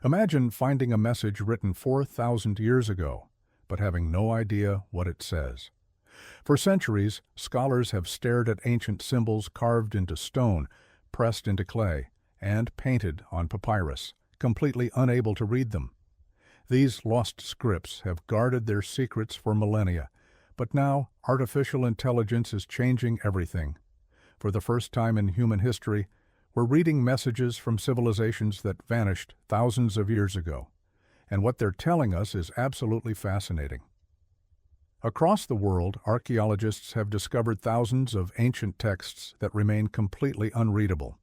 Imagine finding a message written 4,000 years ago, but having no idea what it says. For centuries, scholars have stared at ancient symbols carved into stone, pressed into clay, and painted on papyrus, completely unable to read them. These lost scripts have guarded their secrets for millennia, but now artificial intelligence is changing everything. For the first time in human history, we're reading messages from civilizations that vanished thousands of years ago, and what they're telling us is absolutely fascinating. Across the world, archaeologists have discovered thousands of ancient texts that remain completely unreadable.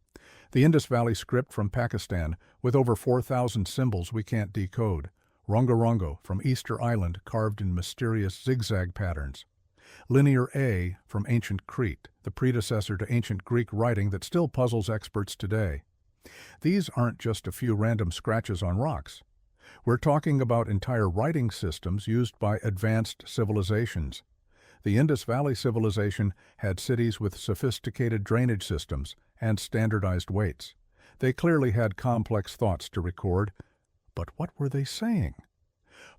The Indus Valley script from Pakistan, with over 4,000 symbols we can't decode. Rongo Rongo from Easter Island, carved in mysterious zigzag patterns. Linear A from ancient Crete, the predecessor to ancient Greek writing that still puzzles experts today. These aren't just a few random scratches on rocks. We're talking about entire writing systems used by advanced civilizations. The Indus Valley civilization had cities with sophisticated drainage systems and standardized weights. They clearly had complex thoughts to record, but what were they saying?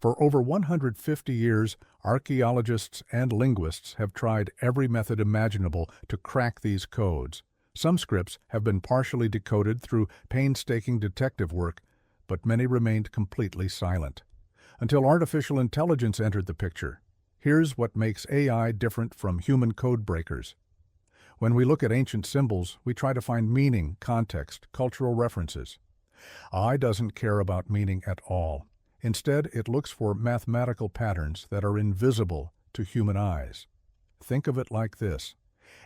For over 150 years, archaeologists and linguists have tried every method imaginable to crack these codes. Some scripts have been partially decoded through painstaking detective work, but many remained completely silent. Until artificial intelligence entered the picture. Here's what makes AI different from human code breakers. When we look at ancient symbols, we try to find meaning, context, cultural references. AI doesn't care about meaning at all. Instead, it looks for mathematical patterns that are invisible to human eyes. Think of it like this.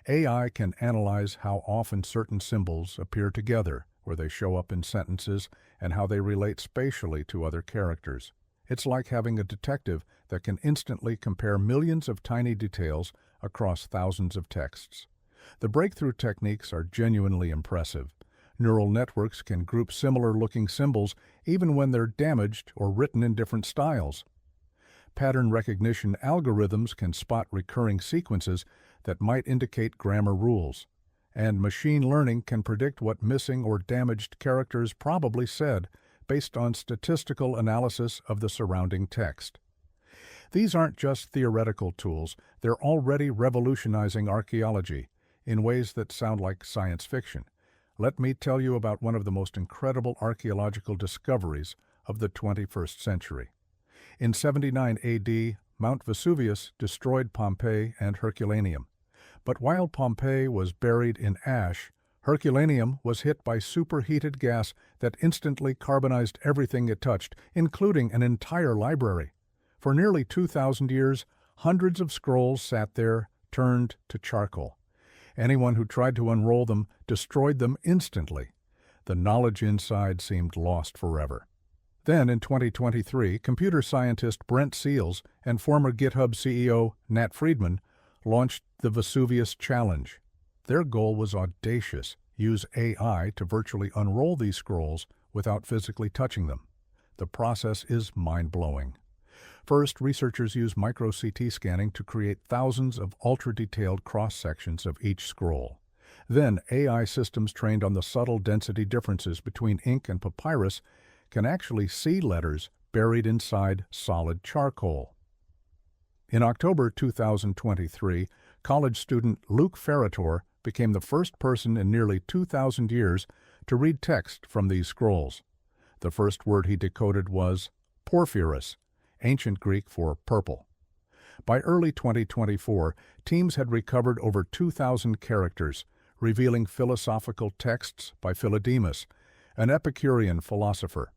AI can analyze how often certain symbols appear together, where they show up in sentences, and how they relate spatially to other characters. It's like having a detective that can instantly compare millions of tiny details across thousands of texts. The breakthrough techniques are genuinely impressive. Neural networks can group similar-looking symbols even when they're damaged or written in different styles. Pattern recognition algorithms can spot recurring sequences that might indicate grammar rules. And machine learning can predict what missing or damaged characters probably said based on statistical analysis of the surrounding text. These aren't just theoretical tools, they're already revolutionizing archaeology in ways that sound like science fiction. Let me tell you about one of the most incredible archaeological discoveries of the 21st century. In 79 AD, Mount Vesuvius destroyed Pompeii and Herculaneum. But while Pompeii was buried in ash, Herculaneum was hit by superheated gas that instantly carbonized everything it touched, including an entire library. For nearly 2,000 years, hundreds of scrolls sat there, turned to charcoal. Anyone who tried to unroll them destroyed them instantly. The knowledge inside seemed lost forever. Then, in 2023, computer scientist Brent Seals and former GitHub CEO Nat Friedman launched the Vesuvius Challenge. Their goal was audacious: use AI to virtually unroll these scrolls without physically touching them. The process is mind-blowing. First, researchers use micro-CT scanning to create thousands of ultra-detailed cross-sections of each scroll. Then, AI systems trained on the subtle density differences between ink and papyrus can actually see letters buried inside solid charcoal. In October 2023, college student Luke Ferrator became the first person in nearly 2,000 years to read text from these scrolls. The first word he decoded was porphyros, ancient Greek for purple. By early 2024, teams had recovered over 2,000 characters, revealing philosophical texts by Philodemus, an Epicurean philosopher.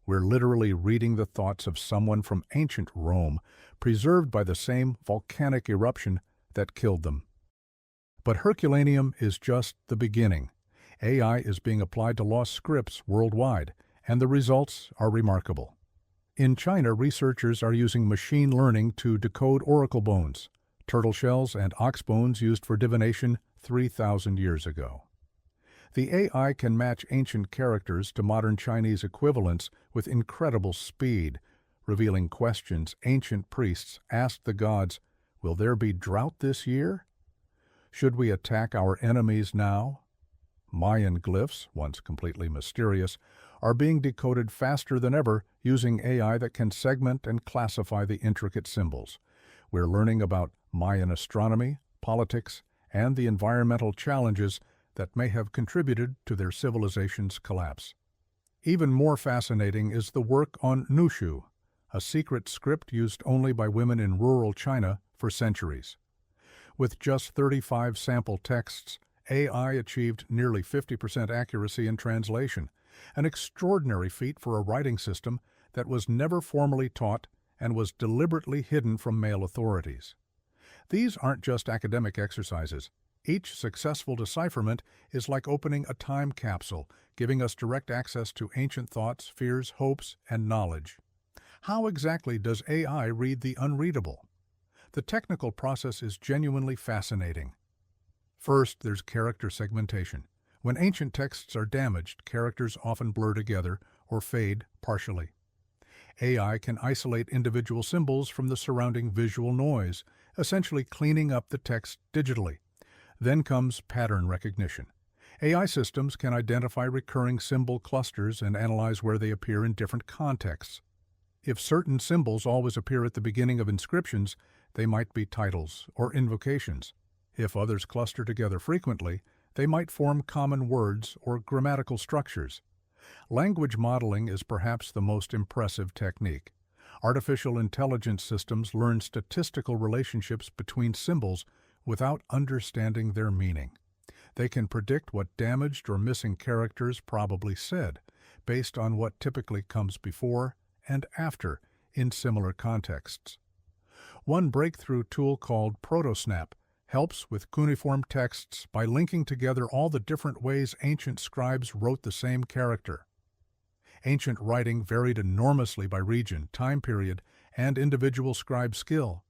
We're literally reading the thoughts of someone from ancient Rome, preserved by the same volcanic eruption that killed them. But Herculaneum is just the beginning. AI is being applied to lost scripts worldwide, and the results are remarkable. In China, researchers are using machine learning to decode oracle bones, turtle shells, and ox bones used for divination 3,000 years ago. The AI can match ancient characters to modern Chinese equivalents with incredible speed, revealing questions ancient priests asked the gods: will there be drought this year? Should we attack our enemies now? Mayan glyphs, once completely mysterious, are being decoded faster than ever using AI that can segment and classify the intricate symbols. We're learning about Mayan astronomy, politics, and the environmental challenges that may have contributed to their civilization's collapse. Even more fascinating is the work on Nushu, a secret script used only by women in rural China for centuries. With just 35 sample texts, AI achieved nearly 50% accuracy in translation, an extraordinary feat for a writing system that was never formally taught and was deliberately hidden from male authorities. These aren't just academic exercises. Each successful decipherment is like opening a time capsule, giving us direct access to ancient thoughts, fears, hopes, and knowledge. How exactly does AI read the unreadable? The technical process is genuinely fascinating. First, there's character segmentation. When ancient texts are damaged, characters often blur together or fade partially. AI can isolate individual symbols from the surrounding visual noise, essentially cleaning up the text digitally. Then comes pattern recognition. AI systems can identify recurring symbol clusters and analyze where they appear in different contexts. If certain symbols always appear at the beginning of inscriptions, they might be titles or invocations. If others cluster together frequently, they might form common words or grammatical structures. Language modeling is perhaps the most impressive technique. Artificial intelligence systems learn statistical relationships between symbols without understanding their meaning. They can predict what damaged or missing characters probably said, based on what typically comes before and after in similar contexts. One breakthrough tool called ProtoSnap helps with cuneiform texts by linking together all the different ways ancient scribes wrote the same character. Ancient writing varied enormously by region, time period, and individual scribe skill.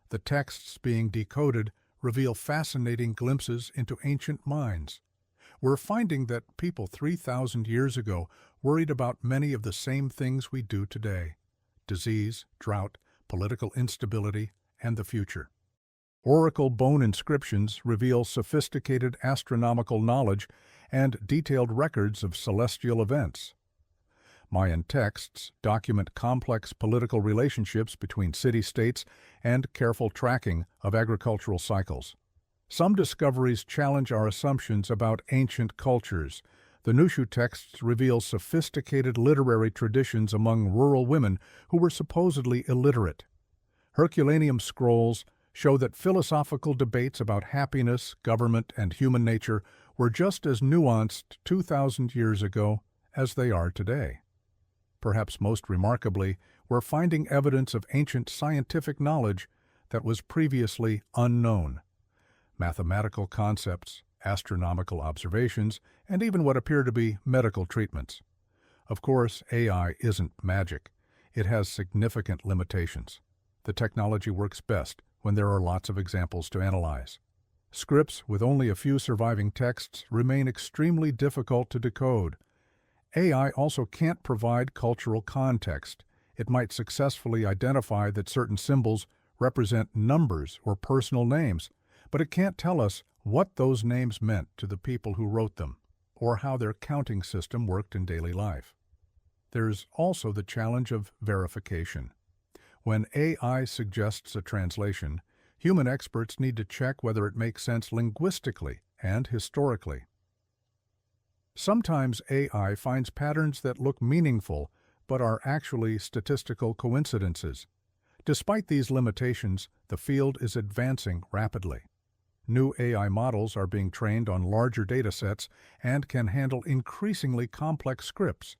The texts being decoded reveal fascinating glimpses into ancient minds. We're finding that people 3,000 years ago worried about many of the same things we do today: disease, drought, political instability, and the future. Oracle bone inscriptions reveal sophisticated astronomical knowledge and detailed records of celestial events. Mayan texts document complex political relationships between city-states and careful tracking of agricultural cycles. Some discoveries challenge our assumptions about ancient cultures. The Nushu texts reveal sophisticated literary traditions among rural women who were supposedly illiterate. Herculaneum scrolls show that philosophical debates about happiness, government, and human nature were just as nuanced 2,000 years ago as they are today. Perhaps most remarkably, we're finding evidence of ancient scientific knowledge that was previously unknown. Mathematical concepts, astronomical observations, and even what appear to be medical treatments. Of course, AI isn't magic. It has significant limitations. The technology works best when there are lots of examples to analyze. Scripts with only a few surviving texts remain extremely difficult to decode. AI also can't provide cultural context. It might successfully identify that certain symbols represent numbers or personal names, but it can't tell us what those names meant to the people who wrote them, or how their counting system worked in daily life. There's also the challenge of verification. When AI suggests a translation, human experts need to check whether it makes sense linguistically and historically. Sometimes AI finds patterns that look meaningful but are actually statistical coincidences. Despite these limitations, the field is advancing rapidly. New AI models are being trained on larger data sets and can handle increasingly complex scripts.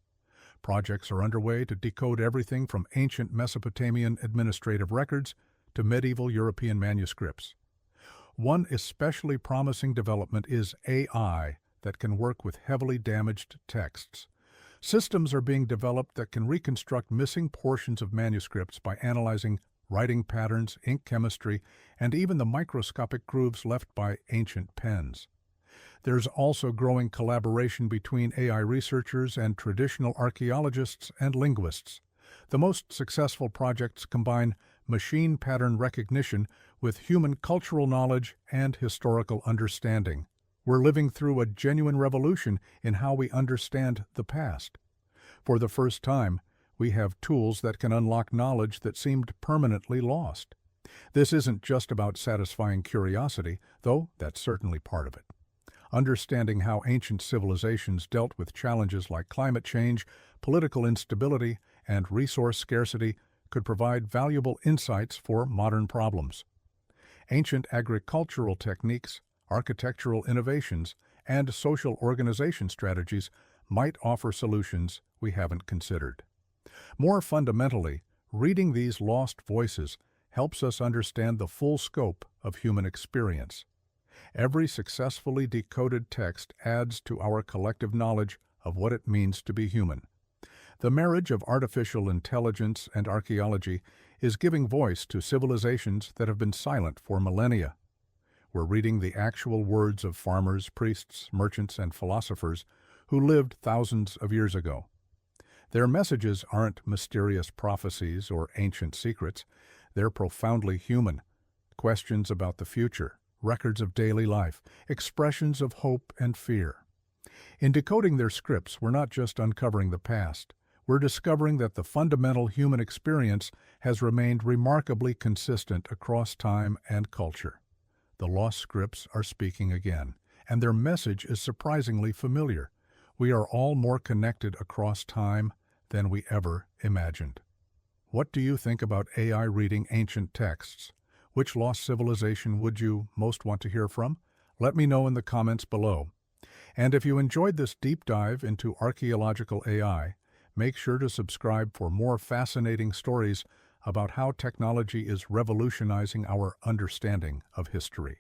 Projects are underway to decode everything from ancient Mesopotamian administrative records to medieval European manuscripts. One especially promising development is AI that can work with heavily damaged texts. Systems are being developed that can reconstruct missing portions of manuscripts by analyzing writing patterns, ink chemistry, and even the microscopic grooves left by ancient pens. There's also growing collaboration between AI researchers and traditional archaeologists and linguists. The most successful projects combine machine pattern recognition with human cultural knowledge and historical understanding. We're living through a genuine revolution in how we understand the past. For the first time, we have tools that can unlock knowledge that seemed permanently lost. This isn't just about satisfying curiosity, though that's certainly part of it. Understanding how ancient civilizations dealt with challenges like climate change, political instability, and resource scarcity could provide valuable insights for modern problems. Ancient agricultural techniques, architectural innovations, and social organization strategies might offer solutions we haven't considered. More fundamentally, reading these lost voices helps us understand the full scope of human experience. Every successfully decoded text adds to our collective knowledge of what it means to be human. The marriage of artificial intelligence and archaeology is giving voice to civilizations that have been silent for millennia. We're reading the actual words of farmers, priests, merchants, and philosophers who lived thousands of years ago. Their messages aren't mysterious prophecies or ancient secrets. They're profoundly human. Questions about the future, records of daily life, expressions of hope and fear. In decoding their scripts, we're not just uncovering the past. We're discovering that the fundamental human experience has remained remarkably consistent across time and culture. The lost scripts are speaking again, and their message is surprisingly familiar. We are all more connected across time than we ever imagined. What do you think about AI reading ancient texts? Which lost civilization would you most want to hear from? Let me know in the comments below. And if you enjoyed this deep dive into archaeological AI, make sure to subscribe for more fascinating stories about how technology is revolutionizing our understanding of history.